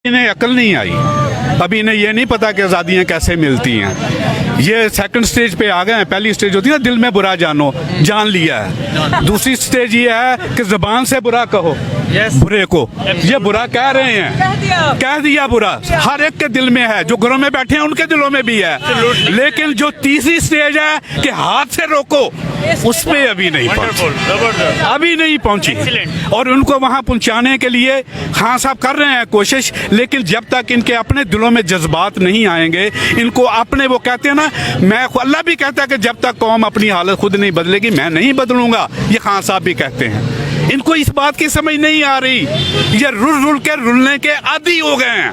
इन्हें अकल नहीं आई, अभी इन्हें ये नहीं पता कि आज़ादियाँ कैसे मिलती हैं। ये सेकंड स्टेज पे आ गए हैं। पहली स्टेज होती है ना, दिल में बुरा जानो, जान लिया है। दूसरी स्टेज ये है कि ज़बान से बुरा कहो, बुरे को। ये बुरा कह रहे हैं, कह दिया बुरा, हर एक के दिल में है, जो घरों में बैठे हैं उनके दिलों में भी है। लेकिन जो तीसरी स्टेज है कि हाथ से रोको, उस पे अभी नहीं पहुंची, अभी नहीं पहुंची। और उनको वहां पहुंचाने के लिए खान साहब कर रहे हैं कोशिश, लेकिन जब तक इनके अपने दिलों में जज्बात नहीं आएंगे, इनको अपने, वो कहते हैं ना, मैं, अल्लाह भी कहता है कि जब तक कौम अपनी हालत खुद नहीं बदलेगी मैं नहीं बदलूंगा, ये खान साहब भी कहते हैं। इनको इस बात की समझ नहीं आ रही, ये रुल के रुलने के आदी हो गए हैं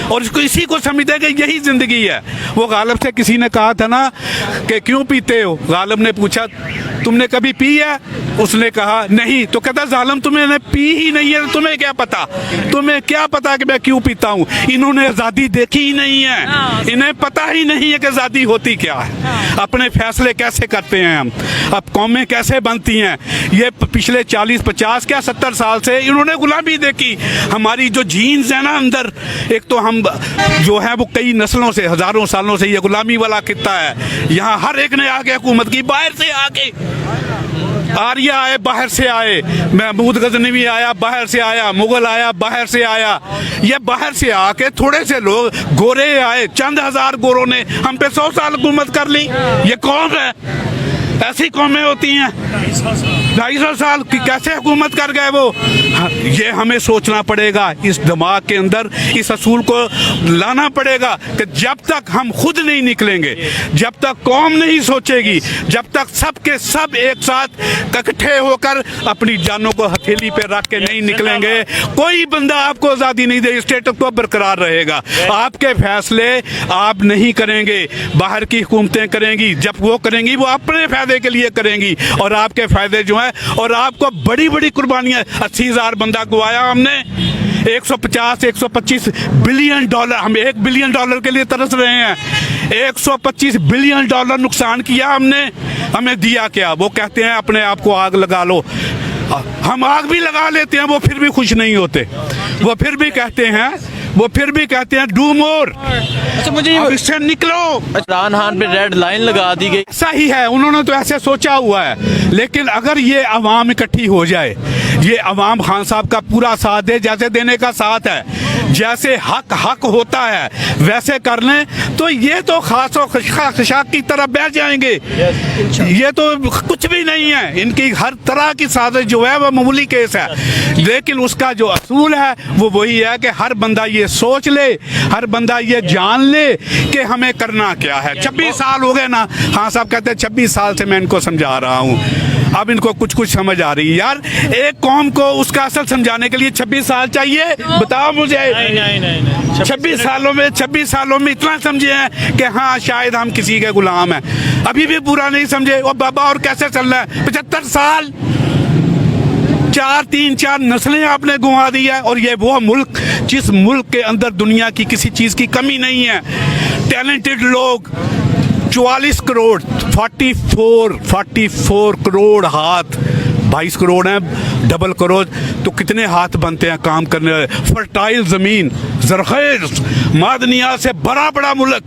और इसको इसी को समझते हैं कि यही जिंदगी है। वो गालिब से किसी ने कहा था ना कि क्यों पीते हो, गालिब ने पूछा तुमने कभी पी है, उसने कहा नहीं, तो कहता जालिम तुम्हें पी ही नहीं है, तुम्हें क्या पता, तुम्हें क्या पता कि मैं क्यों पीता हूँ। इन्होंने आज़ादी देखी ही नहीं है, इन्हें पता ही नहीं है कि आज़ादी होती क्या है, अपने फैसले कैसे करते हैं हम, अब कौमें कैसे बनती हैं। ये पिछले 40-50 क्या 70 साल से इन्होंने गुलामी देखी। हमारी जो जीन्स है ना अंदर, एक तो हम जो है वो कई नस्लों से, हजारों सालों से ये गुलामी वाला किस्सा है। यहाँ हर एक ने आके हुकूमत की, बाहर से आके, आर्य आए बाहर से आए, महमूद गजनवी आया बाहर से आया, मुगल आया बाहर से आया, ये बाहर से आके थोड़े से लोग गोरे आए, चंद हजार गोरों ने हम पे 100 साल हुकूमत कर ली। ये कौन है? ऐसी कौमें होती हैं 250 साल की कैसे हुकूमत कर गए वो। ये हमें सोचना पड़ेगा, इस दिमाग के अंदर इस असूल को लाना पड़ेगा कि जब तक हम खुद नहीं निकलेंगे, जब तक कौम नहीं सोचेगी, जब तक सब के सब एक साथ इकट्ठे होकर अपनी जानों को हथेली पे रख के नहीं निकलेंगे, कोई बंदा आपको आज़ादी नहीं दे, स्टेटस को बरकरार रहेगा। आपके फैसले आप नहीं करेंगे, बाहर की हुकूमतें करेंगी, जब वो करेंगी वो अपने फायदे के लिए करेंगी और आपके फायदे जो है, और आपको बड़ी बड़ी कुर्बानियां, 80,000 बंदा गवाया हमने, 150-125 बिलियन डॉलर, हम $1 बिलियन के लिए तरस रहे हैं। 125 बिलियन डॉलर नुकसान किया हमने, हमें दिया क्या? वो कहते हैं अपने आप को आग लगा लो, हम आग भी लगा लेते हैं, वो फिर भी खुश नहीं होते, वो फिर भी कहते हैं डू मोर। अच्छा, मुझे इससे निकलो। इमरान खान पे रेड लाइन लगा दी गई, सही है, उन्होंने तो ऐसे सोचा हुआ है, लेकिन अगर ये अवाम इकट्ठी हो जाए, ये अवाम खान साहब का पूरा साथ दे, जैसे देने का साथ है, जैसे हक होता है वैसे कर लें, तो ये तो खास और खशाक की तरफ बैठ जाएंगे। ये तो कुछ भी नहीं है, इनकी हर तरह की साजिश जो है वो मामूली केस है, लेकिन उसका जो असूल है वो वही है कि हर बंदा ये सोच ले, हर बंदा ये जान ले कि हमें करना क्या है। 26 साल हो गए ना, हाँ साहब कहते हैं 26 साल से मैं इनको समझा रहा हूँ, अब इनको कुछ समझ आ रही है। यार एक कौम को उसका असल समझाने के लिए 26 साल चाहिए? बताओ मुझे। नहीं। 26 सालों में इतना समझे हैं कि हाँ शायद हम किसी के गुलाम हैं, अभी भी पूरा नहीं समझे। और बाबा और कैसे चल रहा है? 75 साल, 4 नस्लें आपने गुंवा दी है, और ये वो मुल्क जिस मुल्क के अंदर दुनिया की किसी चीज की कमी नहीं है, टैलेंटेड लोग, 44 करोड़, 44 करोड़ हाथ, 22 करोड़ हैं, डबल करोड़ तो कितने हाथ बनते हैं काम करने वाले। फर्टाइल जमीन, जरखेज, मादनियात से बड़ा मुल्क,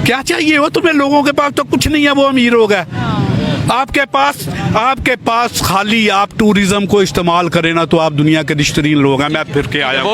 क्या चाहिए वो तुम्हें? लोगों के पास तो कुछ नहीं है, वो अमीर हो गए। आपके पास खाली आप टूरिज्म को इस्तेमाल करें ना, तो आप दुनिया के रिश्तेदार लोग हैं। मैं फिर के आया।